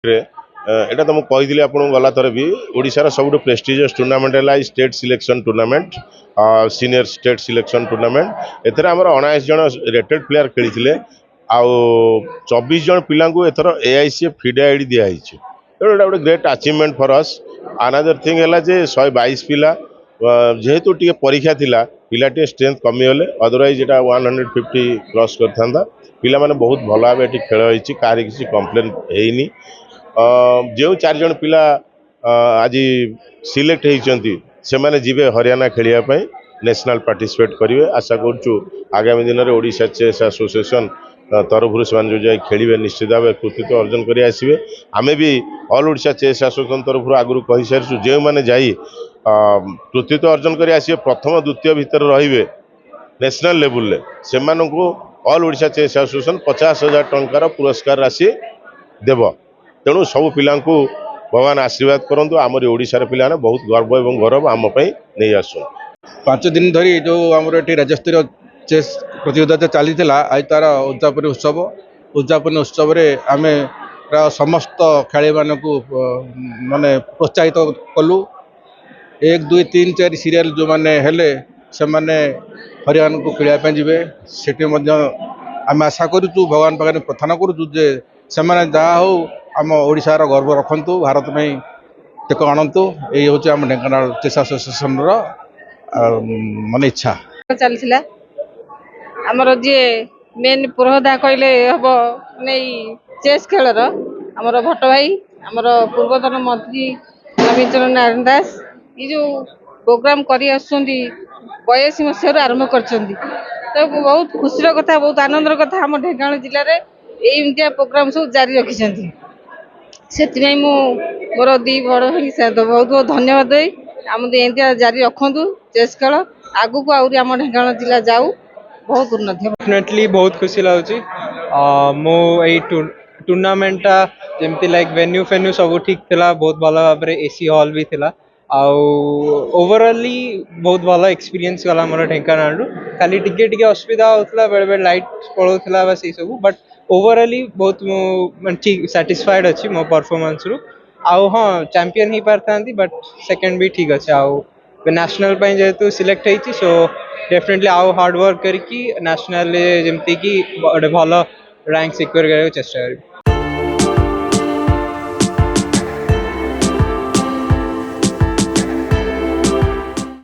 এটা তো ମୁଁ କହିଥିଲି ଆପଣଙ୍କୁ ଗଲା ଥର ବି ଓଡ଼ିଶାର ସବୁଠୁ ପ୍ରେଷ୍ଟିଜିୟସ୍ ଟୁର୍ଣ୍ଣାମେଣ୍ଟ ହେଲା state selection tournament senior state selection tournament. ଏଥିରେ ଆମର 79 ଜଣ ରେଟେଡ୍ ପ୍ଲେୟାର ଖେଳିଥିଲେ ଆଉ 24 ଜଣ ପିଲାଙ୍କୁ ଏଥର AICF ଫିଡେ ଆଇଡି ଦିଆହେଇଛି। ତେଣୁ ଏଇଟା ଗୋଟେ great achievement for us. Another thing ହେଲା ଯେ 122 ପିଲା ଯେହେତୁ ଟିକେ ପରୀକ୍ଷା ଥିଲା ପିଲା ଟିକେ ଷ୍ଟ୍ରେନ୍ଥ କମିଗଲେ, ଅଦରୱାଇଜ୍ ଏଟା 150 କ୍ରସ୍ କରିଥାନ୍ତା। ପିଲାମାନେ ବହୁତ ଭଲ ଭାବେ ଏଠି ଖେଳ ହେଇଛି, କାହାର କିଛି କମ୍ପ୍ଲେନ୍ ହେଇନି। ଯେଉଁ 4 ଜଣ ପିଲା ଆଜି ସିଲେକ୍ଟ ହେଇଛନ୍ତି ସେମାନେ ଯିବେ ହରିୟାଣା ଖେଳିବା ପାଇଁ, ନ୍ୟାସନାଲ୍ ପାର୍ଟିସିପେଟ୍ କରିବେ। ଆଶା କରୁଛୁ ଆଗାମୀ ଦିନରେ ଓଡ଼ିଶା ଚେସ୍ ଆସୋସିଏସନ୍ ତରଫରୁ ସେମାନେ ଯେଉଁ ଯାଇ ଖେଳିବେ ନିଶ୍ଚିତ ଭାବେ କୃତିତ୍ୱ ଅର୍ଜନ କରି ଆସିବେ। ଆମେ ବି ଅଲ୍ ଓଡ଼ିଶା ଚେସ୍ ଆସୋସିଏସନ୍ ତରଫରୁ ଆଗରୁ କହିସାରିଛୁ ଯେଉଁମାନେ ଯାଇ କୃତିତ୍ୱ ଅର୍ଜନ କରି ଆସିବେ, ପ୍ରଥମ ଦ୍ୱିତୀୟ ଭିତରେ ରହିବେ ନ୍ୟାସନାଲ୍ ଲେବୁଲରେ, ସେମାନଙ୍କୁ ଅଲ୍ ଓଡ଼ିଶା ଚେସ୍ ଆସୋସିଏସନ୍ 50,000 ଟଙ୍କାର ପୁରସ୍କାର ରାଶି ଦେବ। ତେଣୁ ସବୁ ପିଲାଙ୍କୁ ଭଗବାନ ଆଶୀର୍ବାଦ କରନ୍ତୁ। ଆମରି ଓଡ଼ିଶାର ପିଲାମାନେ ବହୁତ ଗର୍ବ ଏବଂ ଗୌରବ ଆମ ପାଇଁ ନେଇ ଆସୁଛନ୍ତି। 5 दिन धरी जो आमर ये राज्यस्तरीय चेस प्रतियोगिता चली आज तार उद्यापनी उत्सव आम प्राय समस्त खेल मानक माने प्रोत्साहित कलु। 1 2 3 4 सीरियल जो मैंने हेले से माने हरियाणा को खेलने जी से आम आशा करूँ भगवान पाखे प्रार्थना करूँ जे से जहाँ हो आम ओडिशार गर्व रखु, भारत में टेक आणतु। यही हूँ आम ढेंकानाल चेस एसोसिएशन माने इच्छा चलता आमर जी मेन पुरोधा कहले हम नहीं चेस खेलर आमर भट्ट भाई आमर पूर्वतन मंत्री नवीन चंद्र नारायण दास ये जो प्रोग्राम करी 82 मसीह आरंभ कर तो बहुत खुशी कथा, बहुत आनंदर कथा। आम ढेंकानाल जिले में यही प्रोग्राम सब जारी रखिंट से मोर दी बड़ भाई बहुत बहुत धन्यवाद दे आम एमती जारी रखु चेस खेल आगू को आम ढेंकानाल जिला जाऊ बहुत उन्नति। डेफिनेटली बहुत खुशी लगुच मो टूर्नामेंटा जमती लाइक वेन्यू फेन्यू सब ठीक थिला, बहुत भल भाव एसी हॉल भी थिला। ओवरऑली बहुत भल एक्सपीरियंस गला मोर ढेंकानाल खाली टिके टिके असुविधा होता बेले बेले लाइट पड़ोला बस ये सब, बट ओवरऑली बहुत ठीक सैटिस्फाइड अच्छी मो परफॉर्मेंस रु। आउ हाँ चैंपियन ही पार था बट सेकंड भी ठीक अच्छे। आउ नेशनल जेहेतु सिलेक्ट होती सो डेफिनेटली आउ हार्ड वर्क करके नेशनल जमती कि भल रैंक सिक्योर करने चेष्टा करी।